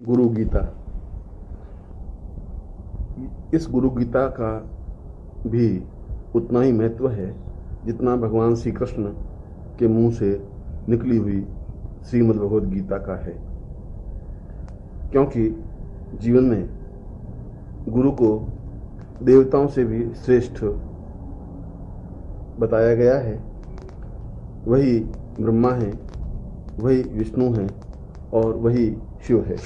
गुरु गीता। इस गुरु गीता का भी उतना ही महत्व है जितना भगवान श्री कृष्ण के मुंह से निकली हुई श्रीमद् भगवद गीता का है, क्योंकि जीवन में गुरु को देवताओं से भी श्रेष्ठ बताया गया है। वही ब्रह्मा है, वही विष्णु है और वही शिव है।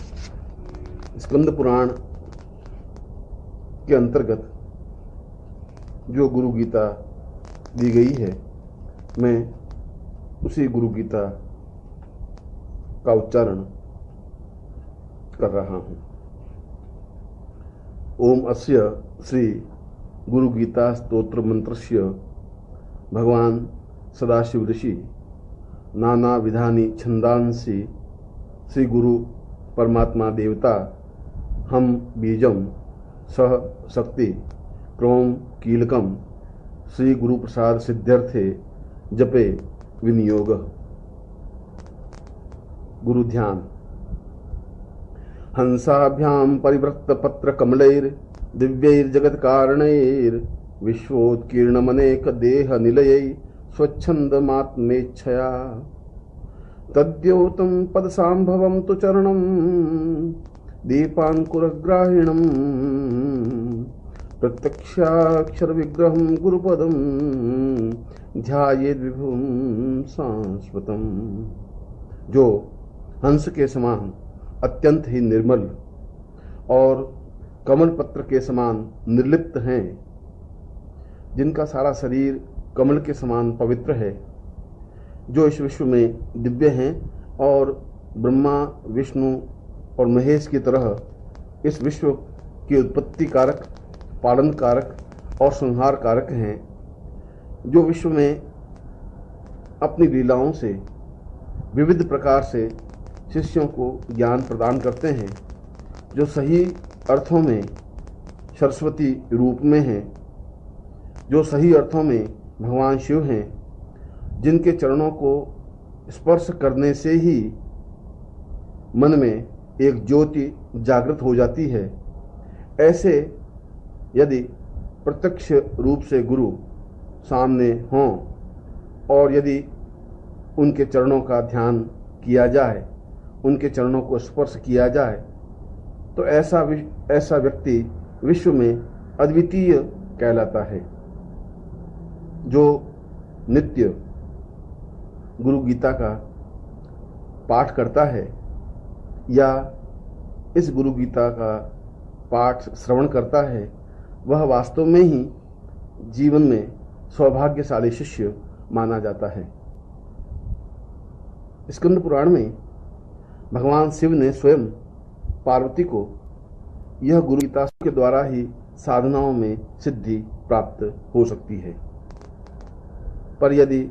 स्कंद पुराण के अंतर्गत जो गुरु गीता दी गई है, मैं उसी गुरु गीता का उच्चारण कर रहा हूँ। ओम अस्य श्री गुरु गीता स्तोत्र मंत्रस्य भगवान सदाशिव ऋषि नाना विधानी छंदांसी श्री गुरु परमात्मा देवता हम बीजम सह शक्ति क्रोम कीलकम श्री गुरु प्रसाद सिद्ध्यर्थे जपे विनियोग। गुरु ध्यान। हंसाभ्याम परिवृत्त पत्र कमलैर दिव्यैर जगत कारणैर विश्वोत्कीर्णमनेक देह निलयै स्वच्छंदमात्मेच्छया तद्योतं पदसाम्भवं तु चरणं दीपाङ्कुरग्राहिणं प्रत्यक्षाक्षर विग्रहं गुरुपदं ध्यायेद् विभुं शाश्वतम्। जो हंस के समान अत्यंत ही निर्मल और कमल पत्र के समान निर्लिप्त हैं, जिनका सारा शरीर कमल के समान पवित्र है, जो इस विश्व में दिव्य हैं और ब्रह्मा विष्णु और महेश की तरह इस विश्व की उत्पत्ति कारक, पालन कारक और संहार कारक हैं, जो विश्व में अपनी लीलाओं से विविध प्रकार से शिष्यों को ज्ञान प्रदान करते हैं, जो सही अर्थों में सरस्वती रूप में हैं, जो सही अर्थों में भगवान शिव हैं, जिनके चरणों को स्पर्श करने से ही मन में एक ज्योति जागृत हो जाती है। ऐसे यदि प्रत्यक्ष रूप से गुरु सामने हों और यदि उनके चरणों का ध्यान किया जाए, उनके चरणों को स्पर्श किया जाए, तो ऐसा व्यक्ति विश्व में अद्वितीय कहलाता है। जो नित्य गुरु गीता का पाठ करता है या इस गुरु गीता का पाठ श्रवण करता है, वह वास्तव में ही जीवन में सौभाग्यशाली शिष्य माना जाता है। स्कंद पुराण में भगवान शिव ने स्वयं पार्वती को यह गुरु गीता के द्वारा ही साधनाओं में सिद्धि प्राप्त हो सकती है, पर यदि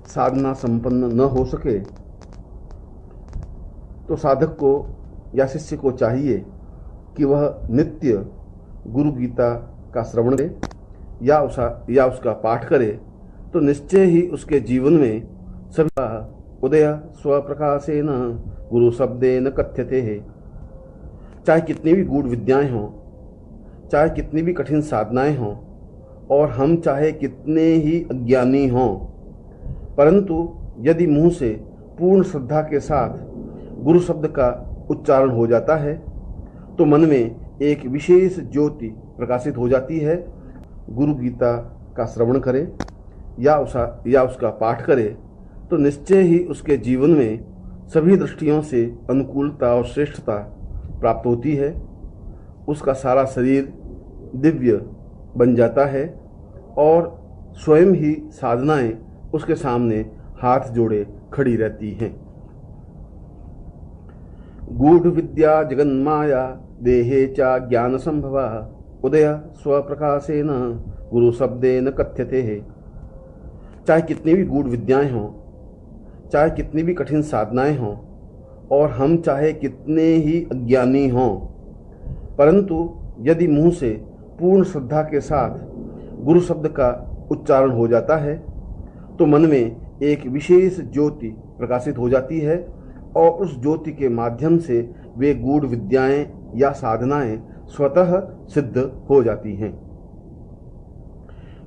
साधना संपन्न न हो सके तो साधक को या शिष्य को चाहिए कि वह नित्य गुरु गीता का श्रवण करे या उसका पाठ करे, तो निश्चय ही उसके जीवन में सभी उदय स्वप्रकाशेन गुरु शब्देन कथ्यते है। चाहे कितनी भी गूढ़ विद्याएं हों, चाहे कितनी भी कठिन साधनाएं हों और हम चाहे कितने ही अज्ञानी हों, परंतु यदि मुंह से पूर्ण श्रद्धा के साथ गुरु शब्द का उच्चारण हो जाता है तो मन में एक विशेष ज्योति प्रकाशित हो जाती है। गुरु गीता का श्रवण करे या उसका पाठ करे तो निश्चय ही उसके जीवन में सभी दृष्टियों से अनुकूलता और श्रेष्ठता प्राप्त होती है। उसका सारा शरीर दिव्य बन जाता है और स्वयं ही साधनाएं उसके सामने हाथ जोड़े खड़ी रहती हैं। गूढ़ विद्या जगन्माया देहे चा ज्ञान संभवा उदय स्वप्रकाशेन गुरु शब्देन कथ्यते है। चाहे कितनी भी गूढ़ विद्याएं हों, चाहे कितनी भी कठिन साधनाएं हों और हम चाहे कितने ही अज्ञानी हों, परंतु यदि मुंह से पूर्ण श्रद्धा के साथ गुरु शब्द का उच्चारण हो जाता है तो मन में एक विशेष ज्योति प्रकाशित हो जाती है और उस ज्योति के माध्यम से वे गूढ़ विद्याएं या साधनाएं स्वतः सिद्ध हो जाती हैं।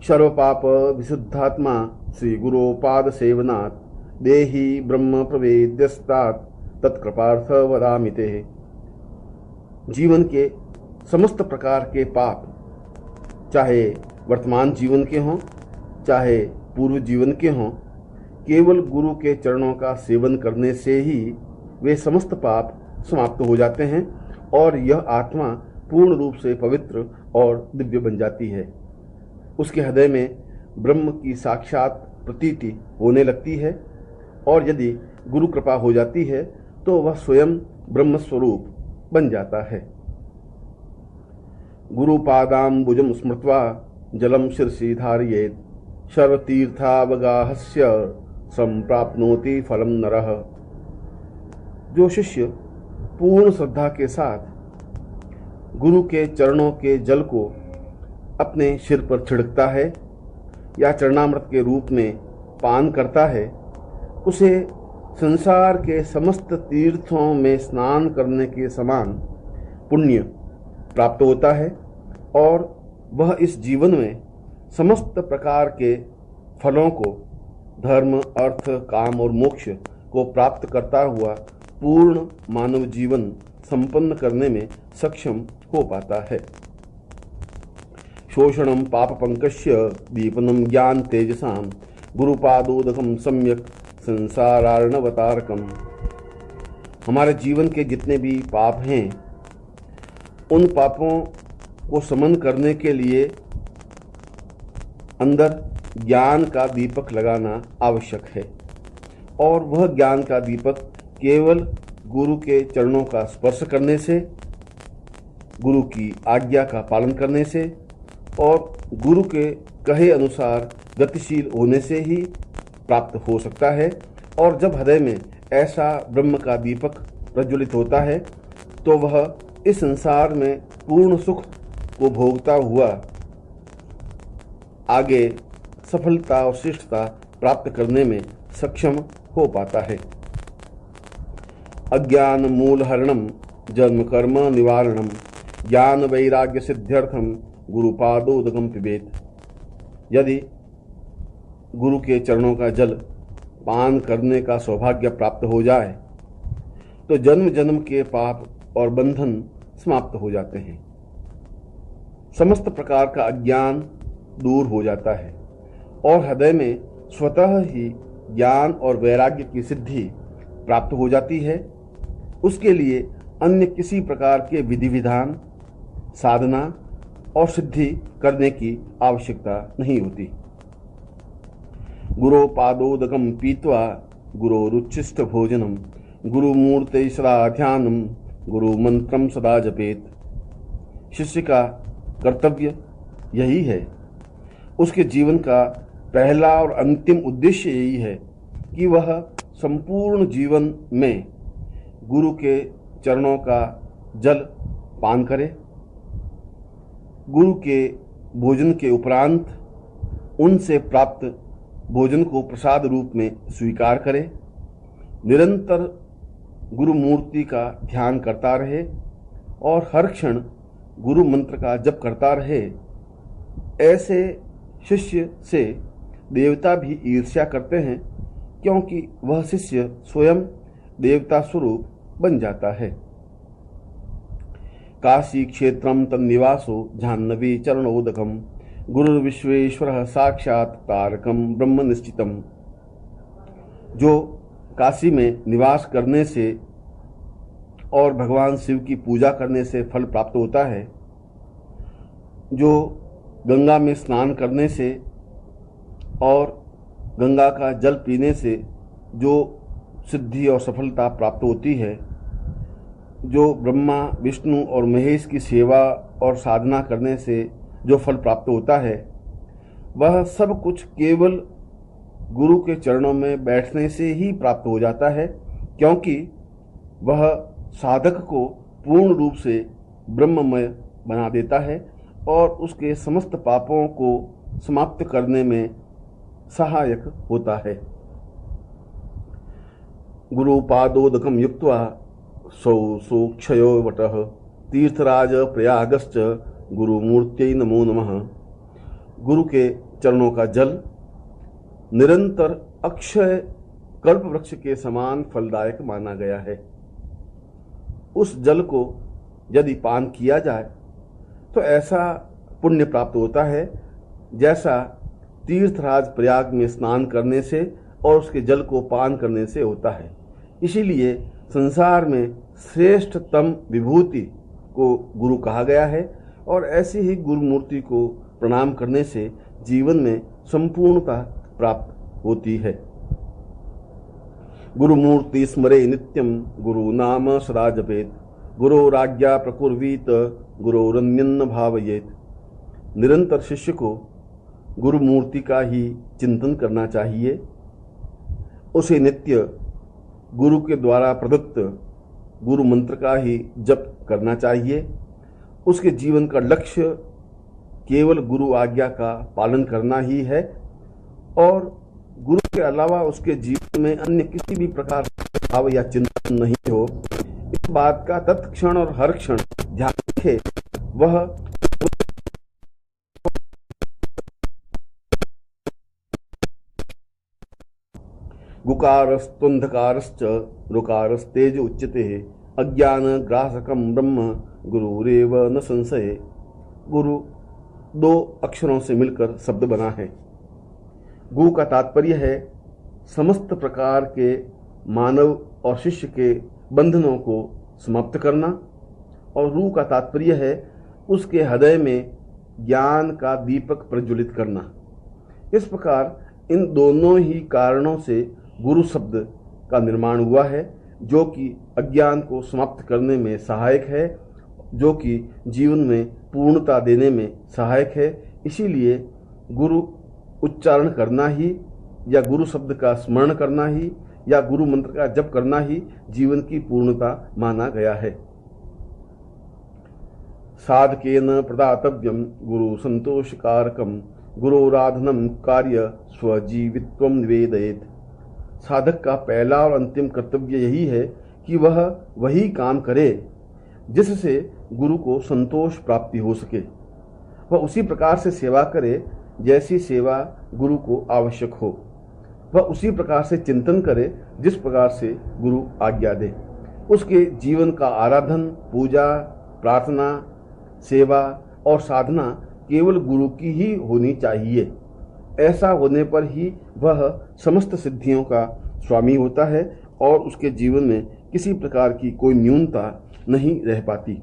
सर्वपाप विशुद्धात्मा श्री गुरो पाद सेवनात् देहि ब्रह्म प्रवेद्यस्तात् तत्कृपार्थ वदामि ते। जीवन के समस्त प्रकार के पाप, चाहे वर्तमान जीवन के हों चाहे पूर्व जीवन के हों, केवल गुरु के चरणों का सेवन करने से ही वे समस्त पाप समाप्त हो जाते हैं और यह आत्मा पूर्ण रूप से पवित्र और दिव्य बन जाती है। उसके हृदय में ब्रह्म की साक्षात प्रतीति होने लगती है और यदि गुरु कृपा हो जाती है तो वह स्वयं ब्रह्म स्वरूप बन जाता है। गुरुपादाम्बुजं स्मृत्वा जलम शिरसि धारयेत् सर्वतीर्थावगाहस्य संप्राप्नोति फलम नरः। जो शिष्य पूर्ण श्रद्धा के साथ गुरु के चरणों के जल को अपने सिर पर छिड़कता है या चरणामृत के रूप में पान करता है, उसे संसार के समस्त तीर्थों में स्नान करने के समान पुण्य प्राप्त होता है और वह इस जीवन में समस्त प्रकार के फलों को, धर्म, अर्थ, काम और मोक्ष को प्राप्त करता हुआ पूर्ण मानव जीवन संपन्न करने में सक्षम हो पाता है। शोषणम पाप पंकस्य दीपनम ज्ञान तेजसाम गुरुपादोदकम सम्यक संसारार्णवतारकम। हमारे जीवन के जितने भी पाप हैं, उन पापों को समन करने के लिए अंदर ज्ञान का दीपक लगाना आवश्यक है और वह ज्ञान का दीपक केवल गुरु के चरणों का स्पर्श करने से, गुरु की आज्ञा का पालन करने से और गुरु के कहे अनुसार गतिशील होने से ही प्राप्त हो सकता है। और जब हृदय में ऐसा ब्रह्म का दीपक प्रज्वलित होता है तो वह इस संसार में पूर्ण सुख को भोगता हुआ आगे सफलता और श्रेष्ठता प्राप्त करने में सक्षम हो पाता है। अज्ञान मूल हरणम जन्म कर्म निवारणम ज्ञान वैराग्य सिद्ध्यर्थम गुरुपादोदकम पिबेत। यदि गुरु के चरणों का जल पान करने का सौभाग्य प्राप्त हो जाए तो जन्म जन्म के पाप और बंधन समाप्त हो जाते हैं। समस्त प्रकार का अज्ञान दूर हो जाता है और हृदय में स्वतः ही ज्ञान और वैराग्य की सिद्धि प्राप्त हो जाती है। उसके लिए अन्य किसी प्रकार के विधि विधान, साधना और सिद्धि करने की आवश्यकता नहीं होती। गुरो पादोदकम पीत्वा गुरोरुच्छिष्ट भोजनम गुरुमूर्ते सदा ध्यानम गुरु मंत्रम सदा जपेत। शिष्य का कर्तव्य यही है, उसके जीवन का पहला और अंतिम उद्देश्य यही है कि वह संपूर्ण जीवन में गुरु के चरणों का जल पान करे, गुरु के भोजन के उपरांत उनसे प्राप्त भोजन को प्रसाद रूप में स्वीकार करे, निरंतर गुरु मूर्ति का ध्यान करता रहे और हर क्षण गुरु मंत्र का जप करता रहे। ऐसे शिष्य से देवता भी ईर्ष्या करते हैं क्योंकि वह शिष्य स्वयं देवता स्वरूप बन जाता है। काशी क्षेत्रम तन्निवासो जाह्नवी चरणोदकम गुरुर्विश्वेश्वरः साक्षात् तारकम ब्रह्म निश्चितम। जो काशी में निवास करने से और भगवान शिव की पूजा करने से फल प्राप्त होता है, जो गंगा में स्नान करने से और गंगा का जल पीने से जो सिद्धि और सफलता प्राप्त होती है, जो ब्रह्मा विष्णु और महेश की सेवा और साधना करने से जो फल प्राप्त होता है, वह सब कुछ केवल गुरु के चरणों में बैठने से ही प्राप्त हो जाता है, क्योंकि वह साधक को पूर्ण रूप से ब्रह्ममय बना देता है और उसके समस्त पापों को समाप्त करने में सहायक होता है। गुरुपादोदकं युक्त्वा सौ सोक्षयो वटः तीर्थराज प्रयागश्च गुरुमूर्त्यै नमो नमः। गुरु के चरणों का जल निरंतर अक्षय कल्प वृक्ष के समान फलदायक माना गया है। उस जल को यदि पान किया जाए तो ऐसा पुण्य प्राप्त होता है जैसा तीर्थराज प्रयाग में स्नान करने से और उसके जल को पान करने से होता है। इसीलिए संसार में श्रेष्ठतम विभूति को गुरु कहा गया है और ऐसी ही गुरुमूर्ति को प्रणाम करने से जीवन में संपूर्णता प्राप्त होती है। गुरुमूर्ति स्मरे नित्यम गुरु नाम सदा जपेत गुरोराज्ञा प्रकुर्वीत गुरोरन्यन्न भावयेत। निरंतर शिष्य को गुरुमूर्ति का ही चिंतन करना चाहिए। उसे नित्य गुरु के द्वारा प्रदत्त गुरु मंत्र का ही जप करना चाहिए। उसके जीवन का लक्ष्य केवल गुरु आज्ञा का पालन करना ही है और गुरु के अलावा उसके जीवन में अन्य किसी भी प्रकार का भाव या चिंतन नहीं हो। इस बात का तत्क्षण और हर क्षण ध्यान रखे। वह गुकारस्तुंधकारश्च रुकारस्तेज उच्यते अज्ञान ग्रासकम ब्रह्म गुरुरेव न संशय। गुरु दो अक्षरों से मिलकर शब्द बना है। गु का तात्पर्य है समस्त प्रकार के मानव और शिष्य के बंधनों को समाप्त करना और रू का तात्पर्य है उसके हृदय में ज्ञान का दीपक प्रज्वलित करना। इस प्रकार इन दोनों ही कारणों से गुरु शब्द का निर्माण हुआ है जो कि अज्ञान को समाप्त करने में सहायक है, जो कि जीवन में पूर्णता देने में सहायक है। इसीलिए गुरु उच्चारण करना ही या गुरु शब्द का स्मरण करना ही या गुरु मंत्र का जप करना ही जीवन की पूर्णता माना गया है। साधकेन प्रदातव्यम गुरु संतोषकारकम गुरोराधनम कार्य स्वजीवित्वम निवेदयेत। साधक का पहला और अंतिम कर्तव्य यही है कि वह वही काम करे जिससे गुरु को संतोष प्राप्ति हो सके। वह उसी प्रकार से सेवा करे जैसी सेवा गुरु को आवश्यक हो। वह उसी प्रकार से चिंतन करे जिस प्रकार से गुरु आज्ञा दे। उसके जीवन का आराधन, पूजा, प्रार्थना, सेवा और साधना केवल गुरु की ही होनी चाहिए। ऐसा होने पर ही वह समस्त सिद्धियों का स्वामी होता है और उसके जीवन में किसी प्रकार की कोई न्यूनता नहीं रह पाती।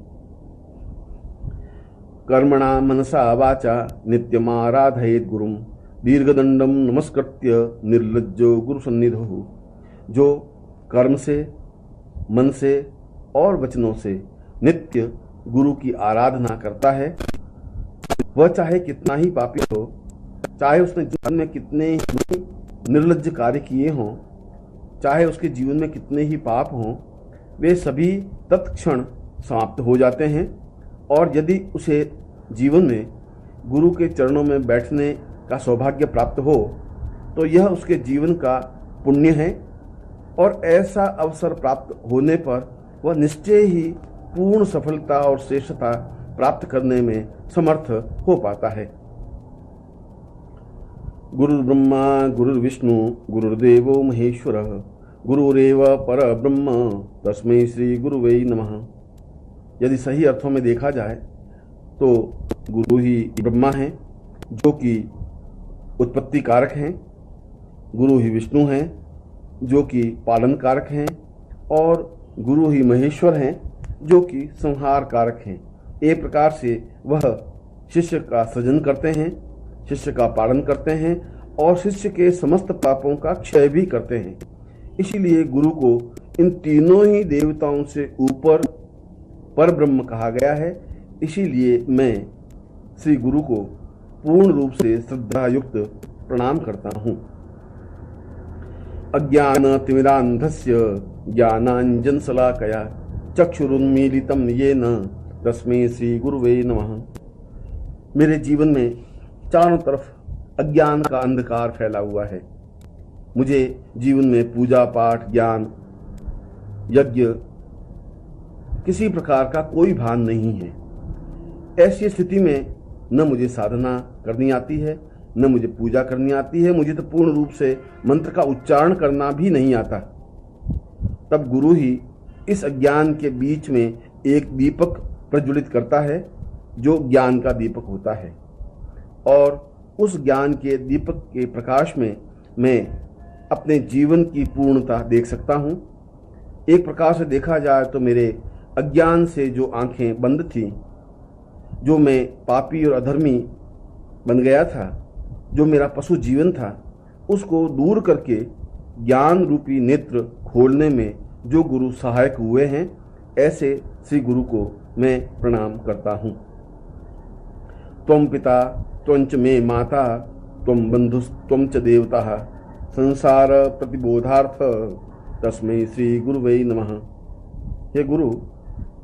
कर्मणा मनसा वाचा नित्यमाराधयेत् गुरुं दीर्घदंडम नमस्कृत्य निर्लज्जो गुरु सन्निधौ। जो कर्म से, मन से और वचनों से नित्य गुरु की आराधना करता है, वह चाहे कितना ही पापी हो, चाहे उसने जीवन में कितने ही निर्लज्ज कार्य किए हों, चाहे उसके जीवन में कितने ही पाप हों, वे सभी तत्क्षण समाप्त हो जाते हैं। और यदि उसे जीवन में गुरु के चरणों में बैठने का सौभाग्य प्राप्त हो तो यह उसके जीवन का पुण्य है और ऐसा अवसर प्राप्त होने पर वह निश्चय ही पूर्ण सफलता और श्रेष्ठता प्राप्त करने में समर्थ हो पाता है। गुरुर्ब्रह्मा गुरुर्विष्णु गुरुर्देवो महेश्वरः गुरुरेव परब्रह्म तस्मै श्री गुरुवे नमः। यदि सही अर्थों में देखा जाए तो गुरु ही ब्रह्मा हैं जो कि उत्पत्ति कारक हैं, गुरु ही विष्णु हैं जो कि पालन कारक हैं और गुरु ही महेश्वर हैं जो कि संहार कारक हैं। एक प्रकार से वह शिष्य का सृजन करते हैं, शिष्य का पालन करते हैं और शिष्य के समस्त पापों का क्षय भी करते हैं। इसीलिए गुरु को इन तीनों ही देवताओं से ऊपर परब्रह्म कहा गया है। इसीलिए मैं श्री गुरु को पूर्ण रूप से श्रद्धा युक्त प्रणाम करता हूँ। अज्ञान तिमिरांधस्य ज्ञानांजन शलाकया चक्षुरुन्मीलितं येन तस्मै श्री गुरुवे नमः। मेरे जीवन में चारों तरफ अज्ञान का अंधकार फैला हुआ है। मुझे जीवन में पूजा पाठ, ज्ञान यज्ञ किसी प्रकार का कोई भान नहीं है। ऐसी स्थिति में न मुझे साधना करनी आती है, न मुझे पूजा करनी आती है, मुझे तो पूर्ण रूप से मंत्र का उच्चारण करना भी नहीं आता। तब गुरु ही इस अज्ञान के बीच में एक दीपक प्रज्वलित करता है जो ज्ञान का दीपक होता है, और उस ज्ञान के दीपक के प्रकाश में मैं अपने जीवन की पूर्णता देख सकता हूँ। एक प्रकार से देखा जाए तो मेरे अज्ञान से जो आंखें बंद थीं, जो मैं पापी और अधर्मी बन गया था, जो मेरा पशु जीवन था, उसको दूर करके ज्ञान रूपी नेत्र खोलने में जो गुरु सहायक हुए हैं, ऐसे श्री गुरु को मैं प्रणाम करता हूँ। त्वं पिता त्वंच मे माता त्वं बंधुस्त्वं च देवता संसार प्रतिबोधार्थ तस्मै श्री गुरुवे नमः। हे गुरु,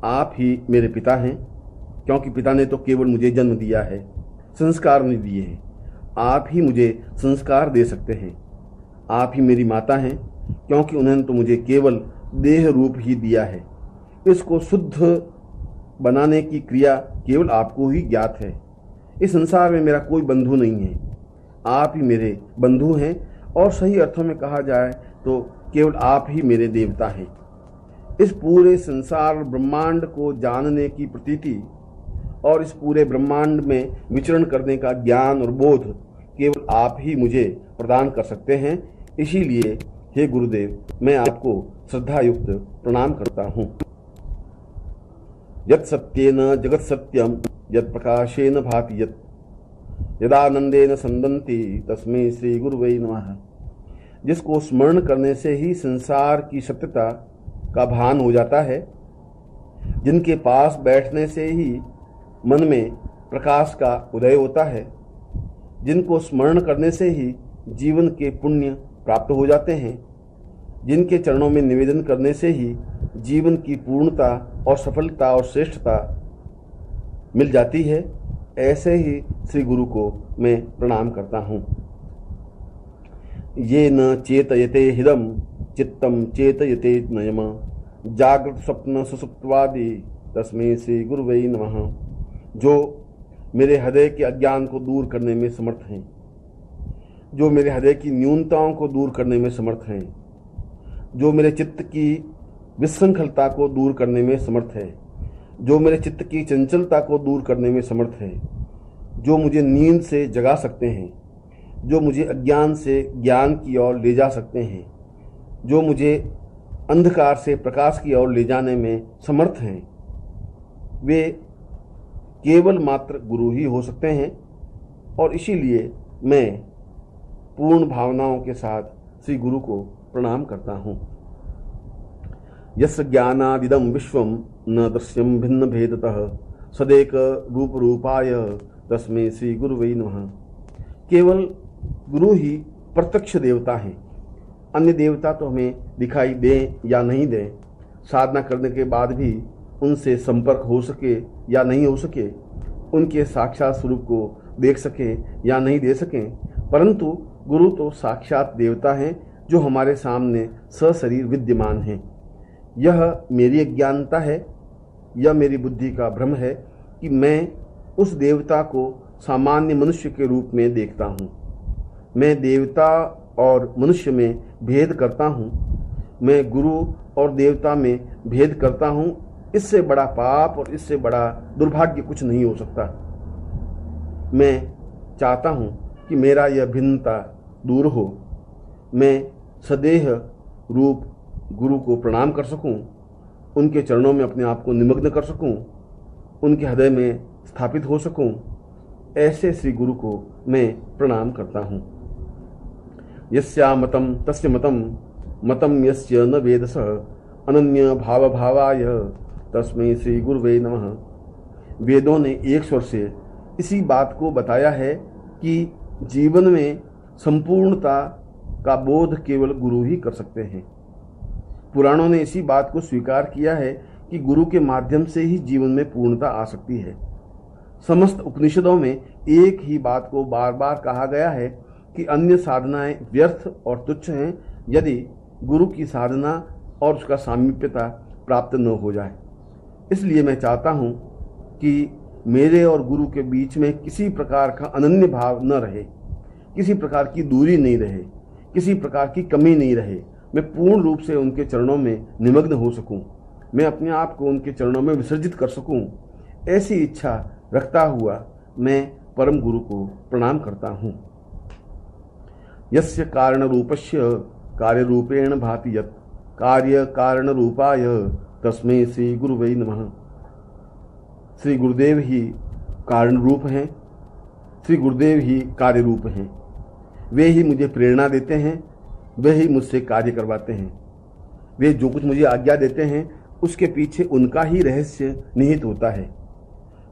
आप ही मेरे पिता हैं, क्योंकि पिता ने तो केवल मुझे जन्म दिया है, संस्कार नहीं दिए हैं। आप ही मुझे संस्कार दे सकते हैं। आप ही मेरी माता हैं, क्योंकि उन्होंने तो मुझे केवल देह रूप ही दिया है। इसको शुद्ध बनाने की क्रिया केवल आपको ही ज्ञात है। इस संसार में मेरा कोई बंधु नहीं है, आप ही मेरे बंधु हैं, और सही अर्थों में कहा जाए तो केवल आप ही मेरे देवता हैं। इस पूरे संसार ब्रह्मांड को जानने की प्रतीति और इस पूरे ब्रह्मांड में विचरण करने का ज्ञान और बोध केवल आप ही मुझे प्रदान कर सकते हैं। इसीलिए हे गुरुदेव, मैं आपको श्रद्धायुक्त प्रणाम करता हूँ। यत् सत्येन जगत सत्यम यत् प्रकाशेन भाति यत् यदानंदेन संदन्ति तस्मै श्री गुरुवे नमः। जिसको स्मरण करने से ही संसार की सत्यता का भान हो जाता है, जिनके पास बैठने से ही मन में प्रकाश का उदय होता है, जिनको स्मरण करने से ही जीवन के पुण्य प्राप्त हो जाते हैं, जिनके चरणों में निवेदन करने से ही जीवन की पूर्णता और सफलता और श्रेष्ठता मिल जाती है, ऐसे ही श्री गुरु को मैं प्रणाम करता हूँ। ये न चेतयते हिदम चित्तम चेतयते नयम जागृत स्वप्न सुसुप्तवादि तस्मै श्री गुरुवे नमः। जो मेरे हृदय के अज्ञान को दूर करने में समर्थ हैं, जो मेरे हृदय की न्यूनताओं को दूर करने में समर्थ हैं, जो मेरे चित्त की विशृंखलता को दूर करने में समर्थ है, जो मेरे चित्त की चंचलता को दूर करने में समर्थ है, जो मुझे नींद से जगा सकते हैं, जो मुझे अज्ञान से ज्ञान की ओर ले जा सकते हैं, जो मुझे अंधकार से प्रकाश की ओर ले जाने में समर्थ हैं, वे केवल मात्र गुरु ही हो सकते हैं। और इसीलिए मैं पूर्ण भावनाओं के साथ श्री गुरु को प्रणाम करता हूँ। यस्य ज्ञानादिदं विश्वं न दृश्यं भिन्न भेदतः सदेक रूप रूपाय तस्मै श्री गुरुवे नमः। केवल गुरु ही प्रत्यक्ष देवता हैं। अन्य देवता तो हमें दिखाई दें या नहीं दें, साधना करने के बाद भी उनसे संपर्क हो सके या नहीं हो सके, उनके साक्षात स्वरूप को देख सके या नहीं दे सकें, परंतु गुरु तो साक्षात देवता हैं जो हमारे सामने सशरीर विद्यमान हैं। यह मेरी अज्ञानता है, यह मेरी बुद्धि का भ्रम है कि मैं उस देवता को सामान्य मनुष्य के रूप में देखता हूँ। मैं देवता और मनुष्य में भेद करता हूँ, मैं गुरु और देवता में भेद करता हूँ। इससे बड़ा पाप और इससे बड़ा दुर्भाग्य कुछ नहीं हो सकता। मैं चाहता हूँ कि मेरा यह भिन्नता दूर हो, मैं सदेह रूप गुरु को प्रणाम कर सकूं, उनके चरणों में अपने आप को निमग्न कर सकूं, उनके हृदय में स्थापित हो सकूं। ऐसे श्री गुरु को मैं प्रणाम करता हूं। यस्या मतम तस्य मतम मतम यस्य न वेदसः अनन्य भाव भावाय तस्मै श्री गुरुवे नमः। वेदों ने एक स्वर से इसी बात को बताया है कि जीवन में संपूर्णता का बोध केवल गुरु ही कर सकते हैं। पुराणों ने इसी बात को स्वीकार किया है कि गुरु के माध्यम से ही जीवन में पूर्णता आ सकती है। समस्त उपनिषदों में एक ही बात को बार बार कहा गया है कि अन्य साधनाएं व्यर्थ और तुच्छ हैं यदि गुरु की साधना और उसका सामीप्यता प्राप्त न हो जाए। इसलिए मैं चाहता हूँ कि मेरे और गुरु के बीच में किसी प्रकार का अनन्य भाव न रहे, किसी प्रकार की दूरी नहीं रहे, किसी प्रकार की कमी नहीं रहे। मैं पूर्ण रूप से उनके चरणों में निमग्न हो सकूं, मैं अपने आप को उनके चरणों में विसर्जित कर सकूं, ऐसी इच्छा रखता हुआ मैं परम गुरु को प्रणाम करता हूं। यस्य कारण रूपस्य कार्य रूपेण भाति यत् कार्य कारण रूपाय तस्मै श्री गुरुवे नमः। श्री गुरुदेव ही कारण रूप हैं, श्री गुरुदेव ही कार्य रूप हैं। वे ही मुझे प्रेरणा देते हैं, वे ही मुझसे कार्य करवाते हैं। वे जो कुछ मुझे आज्ञा देते हैं उसके पीछे उनका ही रहस्य निहित होता है।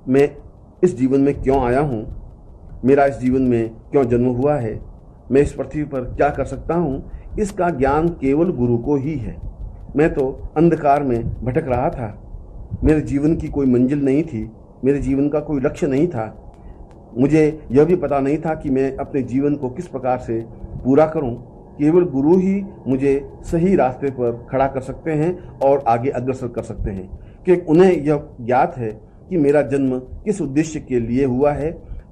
मैं इस जीवन में क्यों आया हूँ, मेरा इस जीवन में क्यों जन्म हुआ है, मैं इस पृथ्वी पर क्या कर सकता हूँ, इसका ज्ञान केवल गुरु को ही है। मैं तो अंधकार में भटक रहा था, मेरे जीवन की कोई मंजिल नहीं थी, मेरे जीवन का कोई लक्ष्य नहीं था। मुझे यह भी पता नहीं था कि मैं अपने जीवन को किस प्रकार से पूरा करूं। केवल गुरु ही मुझे सही रास्ते पर खड़ा कर सकते हैं और आगे अग्रसर कर सकते हैं, क्योंकि उन्हें यह ज्ञात है कि मेरा जन्म किस उद्देश्य के लिए हुआ है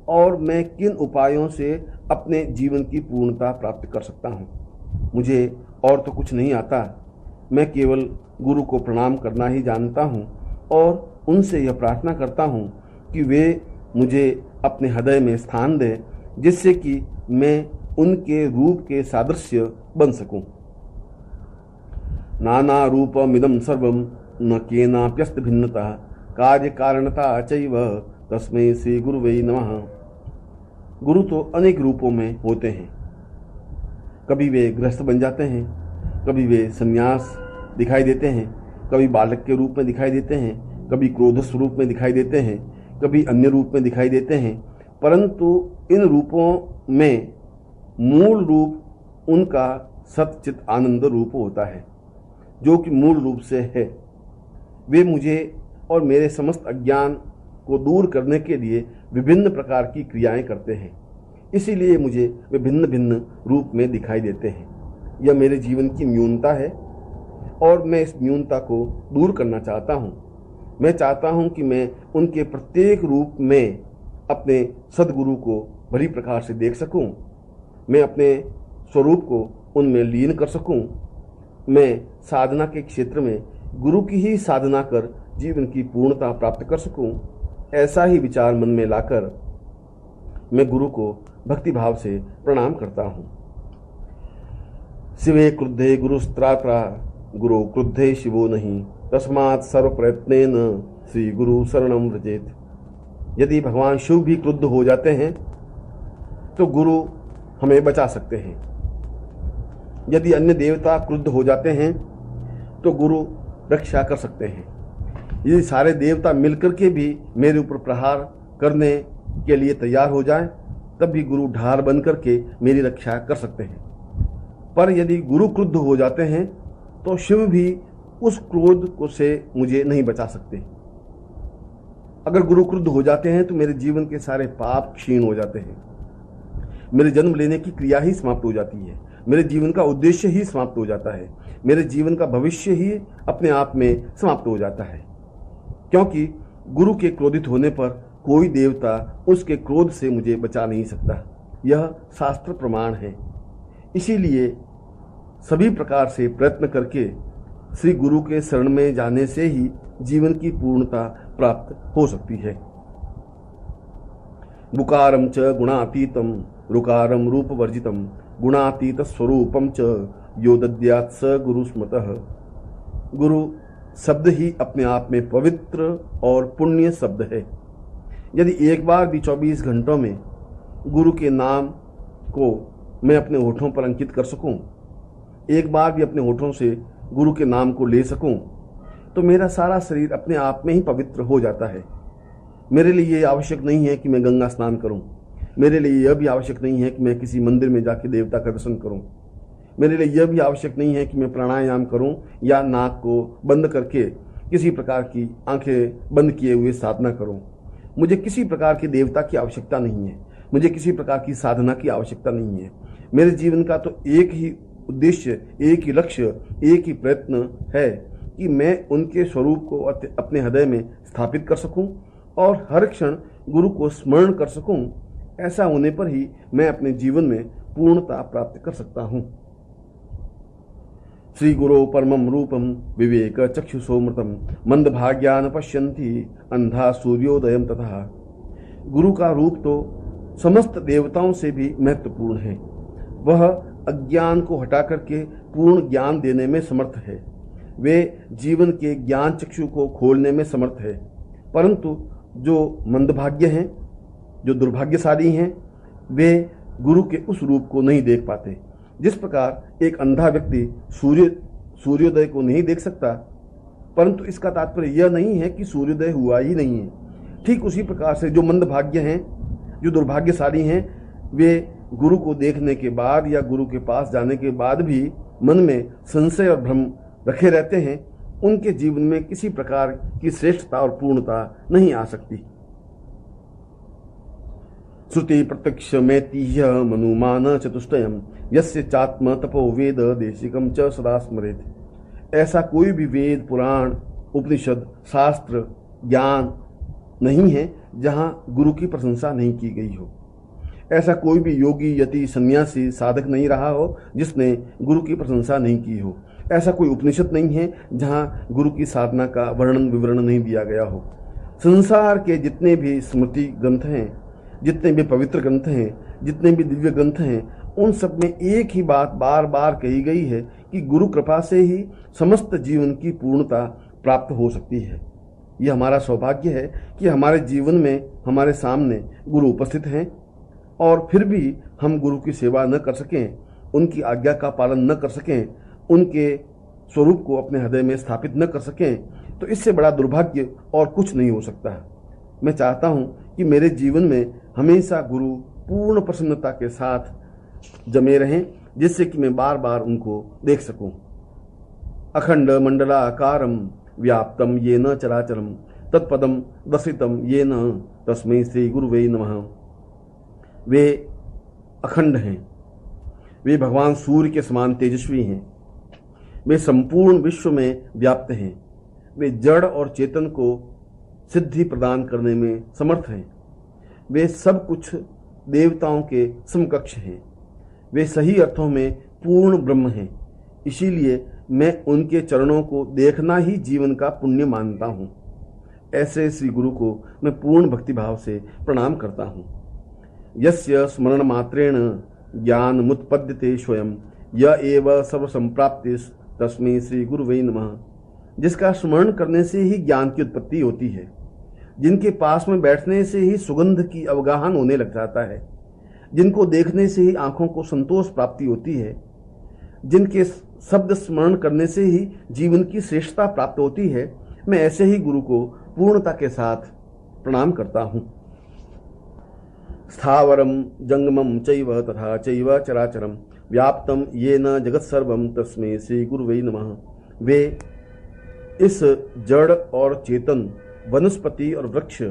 और मैं किन उपायों से अपने जीवन की पूर्णता प्राप्त कर सकता हूँ। मुझे और तो कुछ नहीं आता, मैं केवल गुरु को प्रणाम करना ही जानता हूँ और उनसे यह प्रार्थना करता हूँ कि वे मुझे अपने हृदय में स्थान दें, जिससे कि मैं उनके रूप के सादृश्य बन सकूं। नाना रूपमिदं सर्वं न केनाप्यस्त भिन्नता कार्य कारणता चैव तस्मै श्री गुरुवे नमः। गुरु तो अनेक रूपों में होते हैं। कभी वे गृहस्थ बन जाते हैं, कभी वे संन्यास दिखाई देते हैं, कभी बालक के रूप में दिखाई देते हैं, कभी क्रोध स्वरूप में दिखाई देते हैं, कभी अन्य रूप में दिखाई देते हैं। परंतु इन रूपों में मूल रूप उनका सच्चित आनंद रूप होता है, जो कि मूल रूप से है। वे मुझे और मेरे समस्त अज्ञान को दूर करने के लिए विभिन्न प्रकार की क्रियाएं करते हैं, इसीलिए मुझे वे भिन्न भिन्न रूप में दिखाई देते हैं। यह मेरे जीवन की न्यूनता है और मैं इस न्यूनता को दूर करना चाहता हूँ। मैं चाहता हूँ कि मैं उनके प्रत्येक रूप में अपने सद्गुरु को भली प्रकार से देख सकूं, मैं अपने स्वरूप को उनमें लीन कर सकूं, मैं साधना के क्षेत्र में गुरु की ही साधना कर जीवन की पूर्णता प्राप्त कर सकूं। ऐसा ही विचार मन में लाकर मैं गुरु को भक्ति भाव से प्रणाम करता हूं। शिवे क्रुद्धे गुरुस्त्रात्रा गुरु क्रुद्धे शिवो नहीं तस्मात् सर्व प्रयत्नेन श्री गुरु शरणं व्रजेत। यदि भगवान शिव भी क्रुद्ध हो जाते हैं तो गुरु हमें बचा सकते हैं। यदि अन्य देवता क्रुद्ध हो जाते हैं तो गुरु रक्षा कर सकते हैं। यदि सारे देवता मिलकर के भी मेरे ऊपर प्रहार करने के लिए तैयार हो जाएं, तब भी गुरु ढाल बन करके मेरी रक्षा कर सकते हैं। पर यदि गुरु क्रुद्ध हो जाते हैं तो शिव भी उस क्रोध को से मुझे नहीं बचा सकते। अगर गुरु क्रुद्ध हो जाते हैं तो मेरे जीवन के सारे पाप क्षीण हो जाते हैं, मेरे जन्म लेने की क्रिया ही समाप्त हो जाती है, मेरे जीवन का उद्देश्य ही समाप्त हो जाता है, मेरे जीवन का भविष्य ही अपने आप में समाप्त हो जाता है। क्योंकि गुरु के क्रोधित होने पर कोई देवता उसके क्रोध से मुझे बचा नहीं सकता, यह शास्त्र प्रमाण है। इसीलिए सभी प्रकार से प्रयत्न करके श्री गुरु के शरण में जाने से ही जीवन की पूर्णता प्राप्त हो सकती है। बुकारम च गुणातीतम रुकारम रूप वर्जितम गुणातीत स्वरूपम च यो दद्यात् स गुरु स्मृतः। गुरु शब्द ही अपने आप में पवित्र और पुण्य शब्द है। यदि एक बार भी 24 घंटों में गुरु के नाम को मैं अपने होठों पर अंकित कर सकूं, एक बार भी अपने होठों से गुरु के नाम को ले सकूं, तो मेरा सारा शरीर अपने आप में ही पवित्र हो जाता है। मेरे लिए ये आवश्यक नहीं है कि मैं गंगा स्नान करूं, मेरे लिए यह भी आवश्यक नहीं है कि मैं किसी मंदिर में जाके देवता का दर्शन करूं, मेरे लिए यह भी आवश्यक नहीं है कि मैं प्राणायाम करूं या नाक को बंद करके किसी प्रकार की आंखें बंद किए हुए साधना करूं। मुझे किसी प्रकार के देवता की आवश्यकता नहीं है, मुझे किसी प्रकार की साधना की आवश्यकता नहीं है। मेरे जीवन का तो एक ही उद्देश्य, एक ही लक्ष्य, एक ही प्रयत्न है कि मैं उनके स्वरूप को अपने हृदय में स्थापित कर सकूं और हर क्षण गुरु को स्मरण कर सकूं। ऐसा होने पर ही मैं अपने जीवन में पूर्णता प्राप्त कर सकता हूं। श्री गुरो परमं रूपम विवेक चक्षुषोमृतम मंदभाग्यान पश्यन्ति अंधा सूर्योदयम तथा। गुरु का रूप तो समस्त देवताओं से भी महत्वपूर्ण है। वह अज्ञान को हटा करके पूर्ण ज्ञान देने में समर्थ है। वे जीवन के ज्ञान चक्षु को खोलने में समर्थ है। परंतु जो मंदभाग्य हैं, जो दुर्भाग्यशाली हैं, वे गुरु के उस रूप को नहीं देख पाते। जिस प्रकार एक अंधा व्यक्ति सूर्योदय को नहीं देख सकता, परंतु इसका तात्पर्य यह नहीं है कि सूर्योदय हुआ ही नहीं है। ठीक उसी प्रकार से जो मंदभाग्य हैं, जो दुर्भाग्यशाली हैं, वे गुरु को देखने के बाद या गुरु के पास जाने के बाद भी मन में संशय और भ्रम रखे रहते हैं। उनके जीवन में किसी प्रकार की श्रेष्ठता और पूर्णता नहीं आ सकती। श्रुति प्रत्यक्ष मैतीह्य मनुमान चतुष्टयम यस्य चात्म तपो वेद देशिकम च सदा स्मरेत्। ऐसा कोई भी वेद, पुराण, उपनिषद, शास्त्र, ज्ञान नहीं है जहां गुरु की प्रशंसा नहीं की गई हो। ऐसा कोई भी योगी, यति, सन्यासी, साधक नहीं रहा हो जिसने गुरु की प्रशंसा नहीं की हो। ऐसा कोई उपनिषद नहीं है जहां गुरु की साधना का वर्णन विवरण नहीं दिया गया हो। संसार के जितने भी स्मृति ग्रंथ हैं, जितने भी पवित्र ग्रंथ हैं, जितने भी दिव्य ग्रंथ हैं, उन सब में एक ही बात बार बार कही गई है कि गुरु कृपा से ही समस्त जीवन की पूर्णता प्राप्त हो सकती है। यह हमारा सौभाग्य है कि हमारे जीवन में हमारे सामने गुरु उपस्थित हैं और फिर भी हम गुरु की सेवा न कर सकें, उनकी आज्ञा का पालन न कर सकें, उनके स्वरूप को अपने हृदय में स्थापित न कर सकें, तो इससे बड़ा दुर्भाग्य और कुछ नहीं हो सकता। मैं चाहता हूं कि मेरे जीवन में हमेशा गुरु पूर्ण प्रसन्नता के साथ जमे रहें, जिससे कि मैं बार बार उनको देख सकूं। अखंड मंडलाकारम व्याप्तम येन चराचरम तत्पदम दर्शितम येन तस्मै श्री गुरुवे नमः। वे अखंड हैं, वे भगवान सूर्य के समान तेजस्वी हैं, वे संपूर्ण विश्व में व्याप्त हैं, वे जड़ और चेतन को सिद्धि प्रदान करने में समर्थ हैं, वे सब कुछ देवताओं के समकक्ष हैं, वे सही अर्थों में पूर्ण ब्रह्म हैं। इसीलिए मैं उनके चरणों को देखना ही जीवन का पुण्य मानता हूँ। ऐसे श्री गुरु को मैं पूर्ण भक्तिभाव से प्रणाम करता हूँ। यस्य स्मरण मात्रेण ज्ञान मुत्पद्यते स्वयं य एव सर्व संप्राप्तिस् तस्मै श्री गुरुवे नमः। जिसका स्मरण करने से ही ज्ञान की उत्पत्ति होती है, जिनके पास में बैठने से ही सुगंध की अवगाहन होने लग जाता है, जिनको देखने से ही आंखों को संतोष प्राप्ति होती है, जिनके शब्द स्मरण करने से ही जीवन की श्रेष्ठता प्राप्त होती है, मैं ऐसे ही गुरु को पूर्णता के साथ प्रणाम करता हूँ। स्थावरम जंगमम चैव तथा चैव चराचरम व्याप्तम येन जगत सर्वम तस्मै श्री गुरुवे नमः। वे इस जड़ और चेतन, वनस्पति और वृक्ष,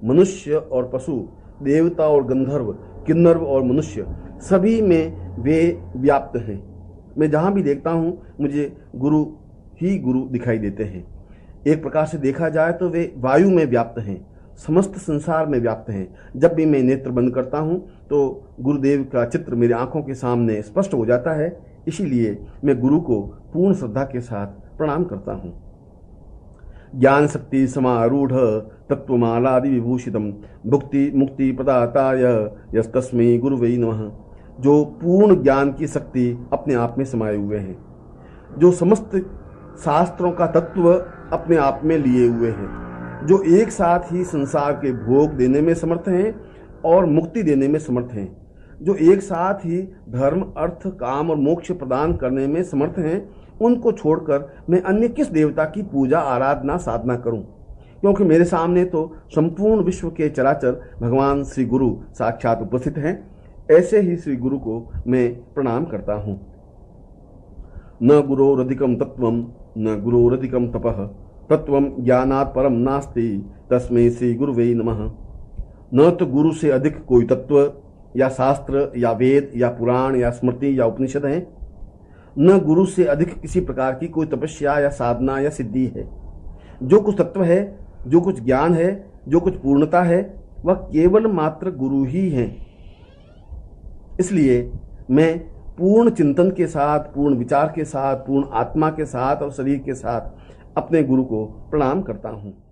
मनुष्य और पशु, देवता और गंधर्व, किन्नर और मनुष्य, सभी में वे व्याप्त हैं। मैं जहाँ भी देखता हूँ मुझे गुरु ही गुरु दिखाई देते हैं। एक प्रकार से देखा जाए तो वे वायु में व्याप्त हैं, समस्त संसार में व्याप्त हैं। जब भी मैं नेत्र बंद करता हूँ तो गुरुदेव का चित्र मेरी आंखों के सामने स्पष्ट हो जाता है। इसीलिए मैं गुरु को पूर्ण श्रद्धा के साथ प्रणाम करता हूँ। ज्ञान शक्ति समारूढ़ तत्वमालादि विभूषितम भुक्ति मुक्ति प्रदाताय यस्तस्मै गुरुवे नमः। जो पूर्ण ज्ञान की शक्ति अपने आप में समाये हुए हैं, जो समस्त शास्त्रों का तत्व अपने आप में लिए हुए हैं, जो एक साथ ही संसार के भोग देने में समर्थ हैं और मुक्ति देने में समर्थ हैं, जो एक साथ ही धर्म, अर्थ, काम और मोक्ष प्रदान करने में समर्थ हैं, उनको छोड़कर मैं अन्य किस देवता की पूजा, आराधना, साधना करूं? क्योंकि मेरे सामने तो संपूर्ण विश्व के चराचर भगवान श्री गुरु साक्षात उपस्थित हैं। ऐसे ही श्री गुरु को मैं प्रणाम करता हूँ। न गुरोरधिकम तत्वम न गुरोरधिकम तपः तत्वम ज्ञानात् परम नास्ति तस्मै श्री गुरुवे नमः। न तो गुरु से अधिक कोई तत्व या शास्त्र या वेद या पुराण या स्मृति या उपनिषद है, न गुरु से अधिक किसी प्रकार की कोई तपस्या या साधना या सिद्धि है। जो कुछ तत्व है, जो कुछ ज्ञान है, जो कुछ पूर्णता है, वह केवल मात्र गुरु ही है। इसलिए मैं पूर्ण चिंतन के साथ, पूर्ण विचार के साथ, पूर्ण आत्मा के साथ और शरीर के साथ अपने गुरु को प्रणाम करता हूँ।